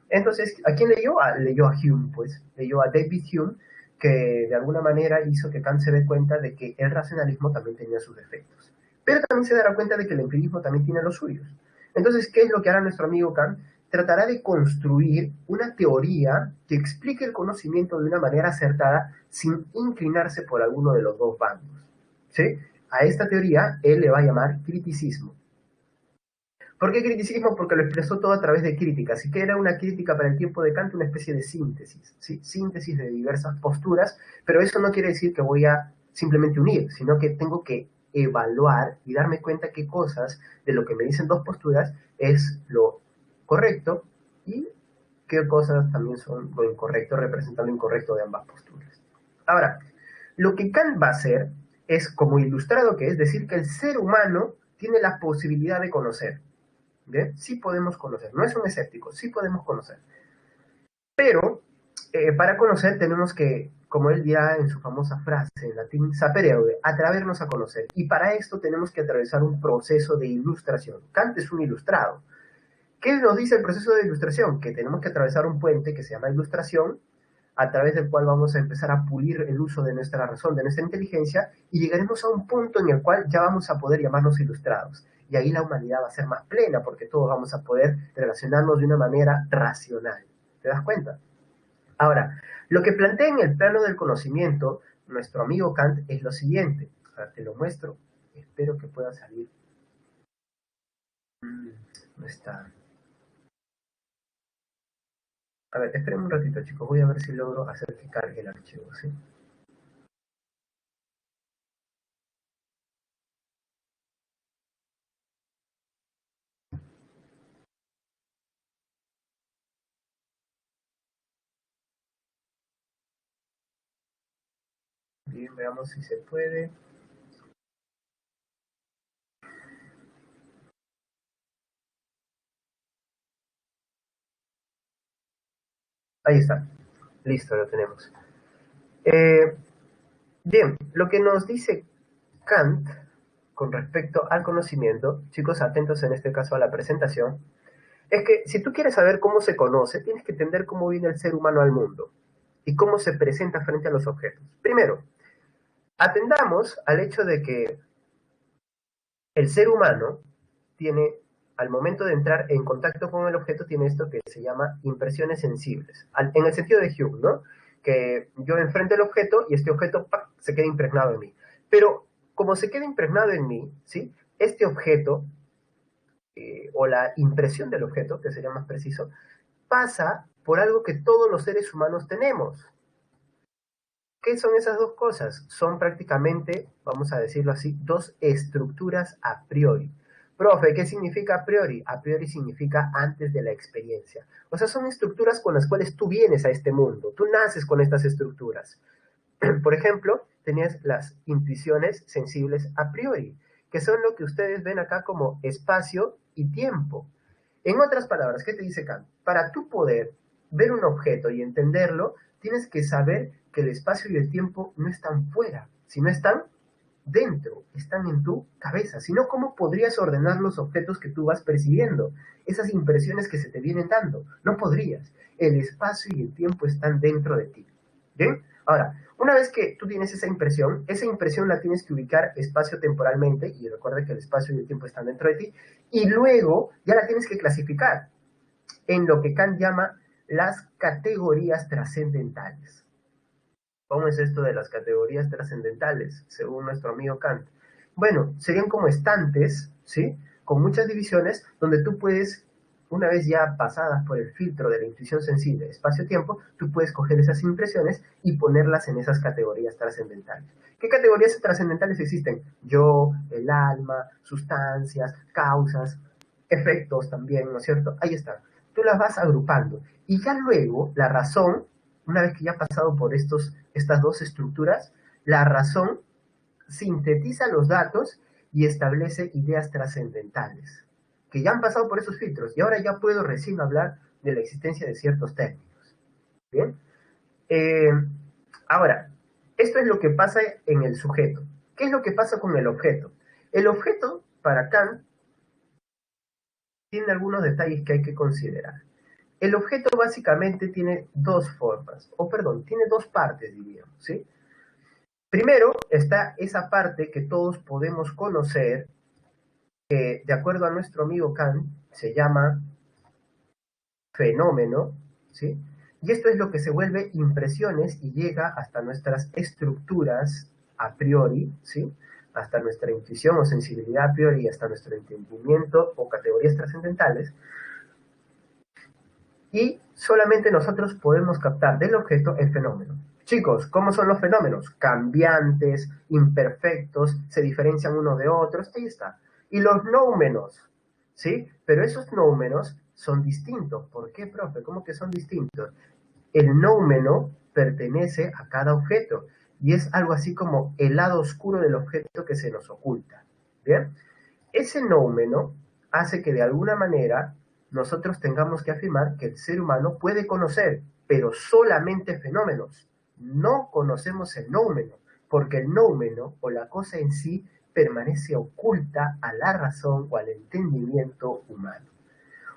Entonces, ¿a quién leyó? Leyó a Hume, pues. Leyó a David Hume, que de alguna manera hizo que Kant se dé cuenta de que el racionalismo también tenía sus defectos. Pero también se dará cuenta de que el empirismo también tiene los suyos. Entonces, ¿qué es lo que hará nuestro amigo Kant? Tratará de construir una teoría que explique el conocimiento de una manera acertada sin inclinarse por alguno de los dos bandos, ¿sí? A esta teoría él le va a llamar criticismo. ¿Por qué criticismo? Porque lo expresó todo a través de críticas. Así que era una crítica para el tiempo de Kant, una especie de síntesis, ¿sí? Síntesis de diversas posturas, pero eso no quiere decir que voy a simplemente unir, sino que tengo que evaluar y darme cuenta qué cosas de lo que me dicen dos posturas es lo correcto y qué cosas también son lo incorrecto, representan lo incorrecto de ambas posturas. Ahora, lo que Kant va a hacer es, como ilustrado que es, decir que el ser humano tiene la posibilidad de conocer. ¿Bien? Sí podemos conocer, no es un escéptico, sí podemos conocer. Pero para conocer tenemos que, como él dirá en su famosa frase en latín, sapere aude, atrevernos a conocer. Y para esto tenemos que atravesar un proceso de ilustración. Kant es un ilustrado. ¿Qué nos dice el proceso de ilustración? Que tenemos que atravesar un puente que se llama ilustración, a través del cual vamos a empezar a pulir el uso de nuestra razón, de nuestra inteligencia, y llegaremos a un punto en el cual ya vamos a poder llamarnos ilustrados. Y ahí la humanidad va a ser más plena, porque todos vamos a poder relacionarnos de una manera racional. ¿Te das cuenta? Ahora, lo que plantea en el plano del conocimiento nuestro amigo Kant es lo siguiente. Ahora te lo muestro. Espero que pueda salir. No está. A ver, esperen un ratito, chicos. Voy a ver si logro hacer que cargue el archivo, ¿sí? Bien, veamos si se puede. Ahí está. Listo, lo tenemos. Bien, lo que nos dice Kant con respecto al conocimiento, chicos, atentos en este caso a la presentación, es que si tú quieres saber cómo se conoce, tienes que entender cómo viene el ser humano al mundo y cómo se presenta frente a los objetos. Primero, atendamos al hecho de que el ser humano tiene, al momento de entrar en contacto con el objeto, tiene esto que se llama impresiones sensibles, en el sentido de Hume, ¿no? Que yo enfrento el objeto y este objeto ¡pac!, se queda impregnado en mí. Pero como se queda impregnado en mí, ¿sí? Este objeto, o la impresión del objeto, que sería más preciso, pasa por algo que todos los seres humanos tenemos. ¿Qué son esas dos cosas? Son prácticamente, vamos a decirlo así, dos estructuras a priori. Profe, ¿qué significa a priori? A priori significa antes de la experiencia. O sea, son estructuras con las cuales tú vienes a este mundo. Tú naces con estas estructuras. Por ejemplo, tenías las intuiciones sensibles a priori, que son lo que ustedes ven acá como espacio y tiempo. En otras palabras, ¿qué te dice Kant? Para tú poder ver un objeto y entenderlo, tienes que saber que el espacio y el tiempo no están fuera, sino están dentro, están en tu cabeza. Si no, ¿cómo podrías ordenar los objetos que tú vas percibiendo? Esas impresiones que se te vienen dando. No podrías. El espacio y el tiempo están dentro de ti. ¿Bien? Ahora, una vez que tú tienes esa impresión la tienes que ubicar espacio-temporalmente, y recuerda que el espacio y el tiempo están dentro de ti, y luego ya la tienes que clasificar en lo que Kant llama las categorías trascendentales. ¿Cómo es esto de las categorías trascendentales, según nuestro amigo Kant? Bueno, serían como estantes, ¿sí? Con muchas divisiones, donde tú puedes una vez ya pasadas por el filtro de la intuición sensible espacio-tiempo, tú puedes coger esas impresiones y ponerlas en esas categorías trascendentales. ¿Qué categorías trascendentales existen? Yo, el alma, sustancias, causas, efectos también, ¿no es cierto? Ahí está. Tú las vas agrupando. Y ya luego, la razón, una vez que ya ha pasado por estas dos estructuras, la razón sintetiza los datos y establece ideas trascendentales, que ya han pasado por esos filtros, y ahora ya puedo recién hablar de la existencia de ciertos términos. ¿Bien? Eh, Ahora, esto es lo que pasa en el sujeto. ¿Qué es lo que pasa con el objeto? El objeto, para Kant, tiene algunos detalles que hay que considerar. El objeto básicamente tiene dos formas, o perdón, tiene dos partes, diríamos, ¿sí? Primero está esa parte que todos podemos conocer, que de acuerdo a nuestro amigo Kant se llama fenómeno, ¿sí? Y esto es lo que se vuelve impresiones y llega hasta nuestras estructuras a priori, ¿sí? Hasta nuestra intuición o sensibilidad a priori, hasta nuestro entendimiento o categorías trascendentales. Y solamente nosotros podemos captar del objeto el fenómeno. Chicos, ¿cómo son los fenómenos? Cambiantes, imperfectos, se diferencian unos de otros, ahí está. Y los nóumenos, ¿sí? Pero esos nóumenos son distintos. ¿Por qué, profe? ¿Cómo que son distintos? El nóumeno pertenece a cada objeto y es algo así como el lado oscuro del objeto que se nos oculta. ¿Bien? Ese nóumeno hace que de alguna manera nosotros tengamos que afirmar que el ser humano puede conocer, pero solamente fenómenos. No conocemos el nóumeno, porque el nóumeno o la cosa en sí permanece oculta a la razón o al entendimiento humano.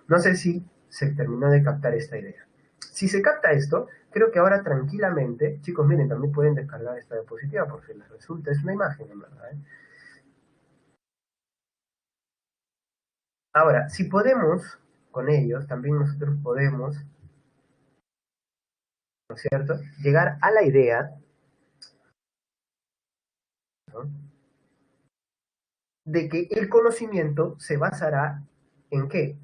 No sé si se terminó de captar esta idea. Si se capta esto, creo que ahora tranquilamente, chicos, miren, también pueden descargar esta diapositiva por si les resulta, es una imagen en verdad, ¿eh? Ahora, si podemos con ellos, también nosotros podemos, ¿no es cierto?, llegar a la idea, ¿no?, de que el conocimiento se basará en qué?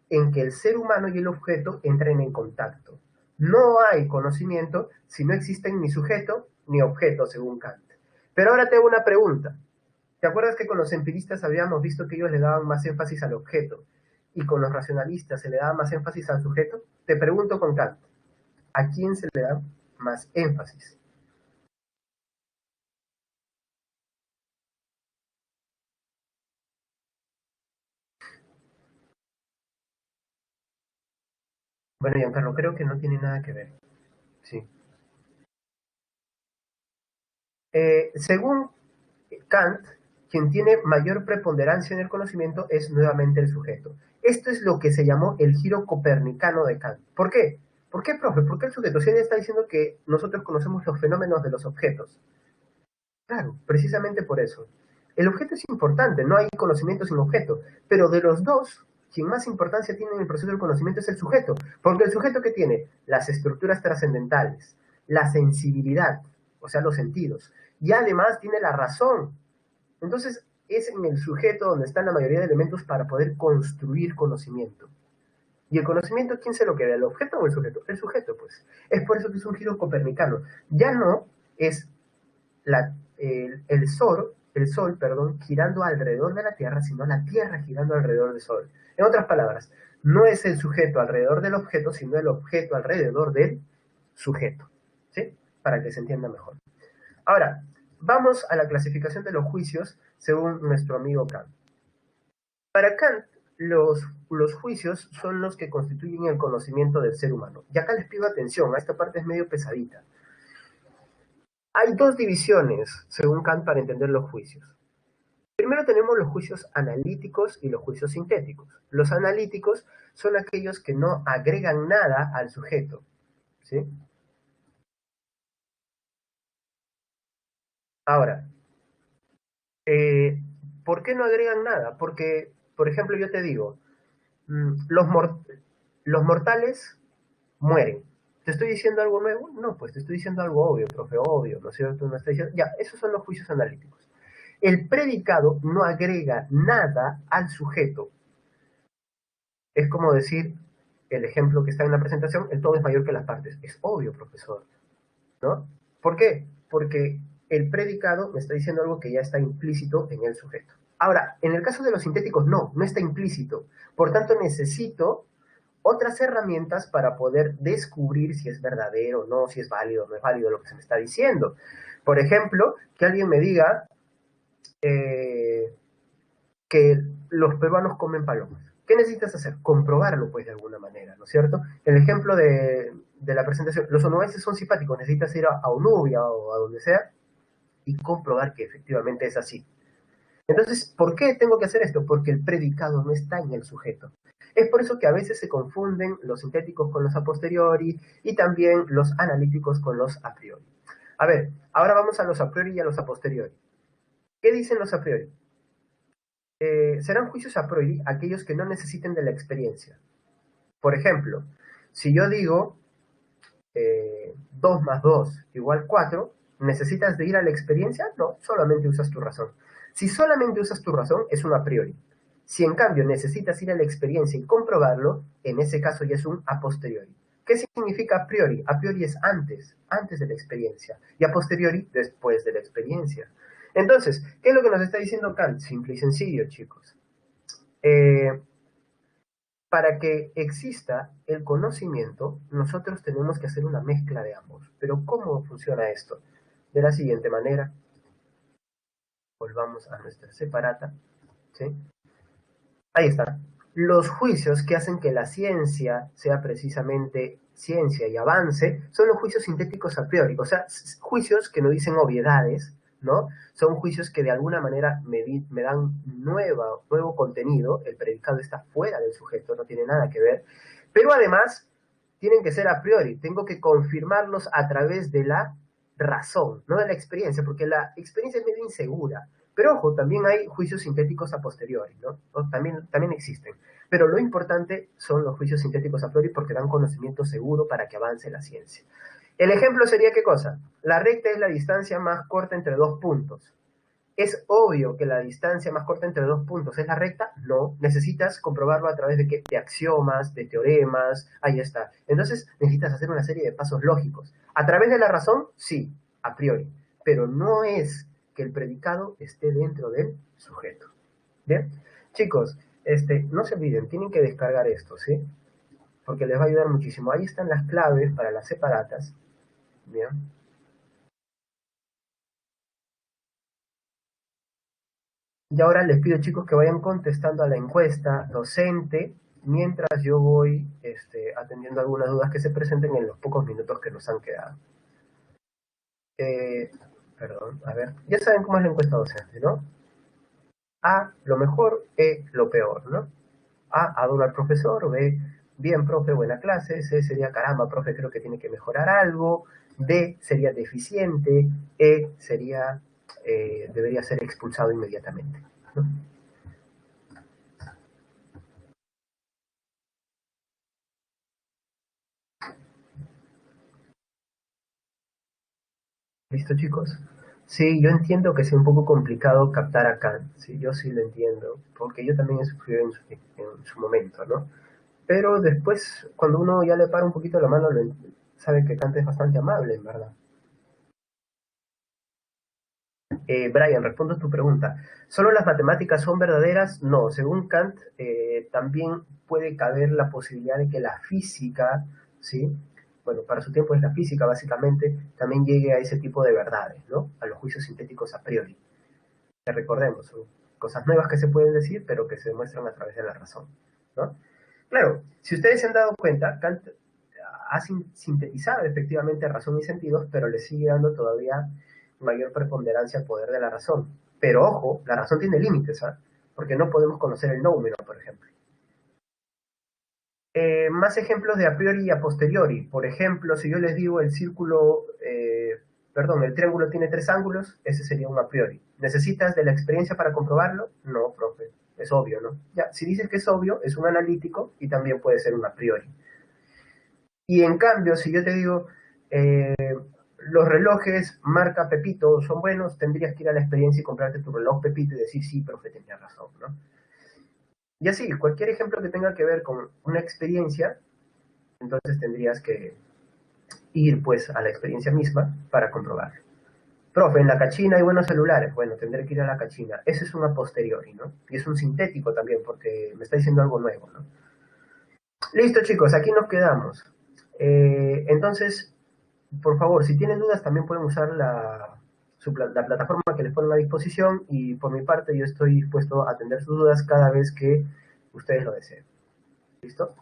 En que el ser humano y el objeto entren en contacto. No hay conocimiento si no existen ni sujeto ni objeto, según Kant. Pero ahora te hago una pregunta. ¿Te acuerdas que con los empiristas habíamos visto que ellos le daban más énfasis al objeto y con los racionalistas se le daba más énfasis al sujeto? Te pregunto con Kant, ¿a quién se le da más énfasis? Bueno, Giancarlo, creo que no tiene nada que ver. Sí. Según Kant, quien tiene mayor preponderancia en el conocimiento es nuevamente el sujeto. Esto es lo que se llamó el giro copernicano de Kant. ¿Por qué? ¿Por qué, profe? ¿Por qué el sujeto? Si él está diciendo que nosotros conocemos los fenómenos de los objetos. Claro, precisamente por eso. El objeto es importante, no hay conocimiento sin objeto, pero de los dos, quien más importancia tiene en el proceso del conocimiento es el sujeto, porque el sujeto que tiene las estructuras trascendentales, la sensibilidad, o sea, los sentidos, y además tiene la razón. Entonces, es en el sujeto donde están la mayoría de elementos para poder construir conocimiento. ¿Y el conocimiento quién se lo queda? ¿El objeto o el sujeto? El sujeto, pues. Es por eso que es un giro copernicano. Ya no es el sol, perdón, girando alrededor de la Tierra, sino la Tierra girando alrededor del Sol. En otras palabras, no es el sujeto alrededor del objeto, sino el objeto alrededor del sujeto. ¿Sí? Para que se entienda mejor. Ahora, vamos a la clasificación de los juicios según nuestro amigo Kant. Para Kant, los juicios son los que constituyen el conocimiento del ser humano. Y acá les pido atención, a esta parte es medio pesadita. Hay dos divisiones, según Kant, para entender los juicios. Primero tenemos los juicios analíticos y los juicios sintéticos. Los analíticos son aquellos que no agregan nada al sujeto, ¿sí? Ahora, ¿por qué no agregan nada? Porque, por ejemplo, yo te digo, los mortales mueren. ¿Te estoy diciendo algo nuevo? No, pues te estoy diciendo algo obvio, profe, obvio, ¿no es cierto? No estoy diciendo... Ya, esos son los juicios analíticos. El predicado no agrega nada al sujeto. Es como decir, el ejemplo que está en la presentación, el todo es mayor que las partes. Es obvio, profesor, ¿no? ¿Por qué? Porque el predicado me está diciendo algo que ya está implícito en el sujeto. Ahora, en el caso de los sintéticos, no está implícito. Por tanto, necesito otras herramientas para poder descubrir si es verdadero o no, si es válido o no es válido lo que se me está diciendo. Por ejemplo, que alguien me diga eh, que los peruanos comen palomas. ¿Qué necesitas hacer? Comprobarlo, pues, de alguna manera, ¿no es cierto? El ejemplo de la presentación, los onubenses son simpáticos, necesitas ir a Onubia o a donde sea y comprobar que efectivamente es así. Entonces, ¿por qué tengo que hacer esto? Porque el predicado no está en el sujeto. Es por eso que a veces se confunden los sintéticos con los a posteriori y también los analíticos con los a priori. A ver, ahora vamos a los a priori y a los a posteriori. ¿Qué dicen los a priori? Serán juicios a priori aquellos que no necesiten de la experiencia. Por ejemplo, si yo digo 2 más 2 igual 4, ¿necesitas de ir a la experiencia? No, solamente usas tu razón. Si solamente usas tu razón, es un a priori. Si en cambio necesitas ir a la experiencia y comprobarlo, en ese caso ya es un a posteriori. ¿Qué significa a priori? A priori es antes de la experiencia, y a posteriori después de la experiencia. Entonces, ¿qué es lo que nos está diciendo Kant? Simple y sencillo, chicos. Eh, para que exista el conocimiento, nosotros tenemos que hacer una mezcla de ambos. Pero ¿cómo funciona esto? De la siguiente manera, volvamos a nuestra separata, ¿sí? Ahí está. Los juicios que hacen que la ciencia sea precisamente ciencia y avance son los juicios sintéticos a priori, o sea, juicios que no dicen obviedades, ¿no? Son juicios que de alguna manera me dan nuevo contenido, el predicado está fuera del sujeto, no tiene nada que ver, pero además tienen que ser a priori, tengo que confirmarlos a través de la razón, no de la experiencia, porque la experiencia es medio insegura. Pero ojo, también hay juicios sintéticos a posteriori, ¿no? También existen. Pero lo importante son los juicios sintéticos a priori porque dan conocimiento seguro para que avance la ciencia. El ejemplo sería, ¿qué cosa? La recta es la distancia más corta entre dos puntos. ¿Es obvio que la distancia más corta entre dos puntos es la recta? No. Necesitas comprobarlo a través de, ¿qué? De axiomas, de teoremas, ahí está. Entonces necesitas hacer una serie de pasos lógicos. ¿A través de la razón? Sí, a priori. Pero no es que el predicado esté dentro del sujeto. ¿Bien? Chicos, no se olviden, tienen que descargar esto, ¿sí? Porque les va a ayudar muchísimo. Ahí están las claves para las separatas. ¿Bien? Y ahora les pido, chicos, que vayan contestando a la encuesta docente mientras yo voy atendiendo algunas dudas que se presenten en los pocos minutos que nos han quedado. Eh, Perdón, a ver. Ya saben cómo es la encuesta docente, ¿no? A, lo mejor, E, lo peor, ¿no? A, adoro al profesor, B, bien, profe, buena clase, C sería, caramba, profe, creo que tiene que mejorar algo, D sería deficiente, E sería, debería ser expulsado inmediatamente, ¿no? ¿Listo, chicos? Sí, yo entiendo que sea un poco complicado captar a Kant, sí, yo sí lo entiendo, porque yo también he sufrido en su momento, ¿no? Pero después, cuando uno ya le para un poquito la mano, sabe que Kant es bastante amable, en verdad. Brian, respondo a tu pregunta. ¿Solo las matemáticas son verdaderas? No, según Kant, también puede caber la posibilidad de que la física, ¿sí? Bueno, para su tiempo es la física básicamente, también llegue a ese tipo de verdades, ¿no? A los juicios sintéticos a priori. Que recordemos, son cosas nuevas que se pueden decir, pero que se demuestran a través de la razón, ¿no? Claro, si ustedes se han dado cuenta, Kant ha sintetizado efectivamente razón y sentidos, pero le sigue dando todavía mayor preponderancia al poder de la razón. Pero ojo, la razón tiene límites, ¿eh? Porque no podemos conocer el número, por ejemplo. Más ejemplos de a priori y a posteriori. Por ejemplo, si yo les digo el círculo, perdón, el triángulo tiene tres ángulos, ese sería un a priori. ¿Necesitas de la experiencia para comprobarlo? No, profe, es obvio, ¿no? Ya, si dices que es obvio, es un analítico y también puede ser un a priori. Y en cambio, si yo te digo, eh, los relojes marca Pepito son buenos, tendrías que ir a la experiencia y comprarte tu reloj Pepito y decir, sí, profe, tenía razón, ¿no? Y así, cualquier ejemplo que tenga que ver con una experiencia, entonces tendrías que ir pues a la experiencia misma para comprobar. Profe, en la cachina hay buenos celulares. Bueno, tendré que ir a la cachina. Ese es un a posteriori, ¿no? Y es un sintético también, porque me está diciendo algo nuevo, ¿no? Listo, chicos, aquí nos quedamos. Entonces, por favor, si tienen dudas, también pueden usar la plataforma que les ponen a disposición y por mi parte yo estoy dispuesto a atender sus dudas cada vez que ustedes lo deseen. ¿Listo?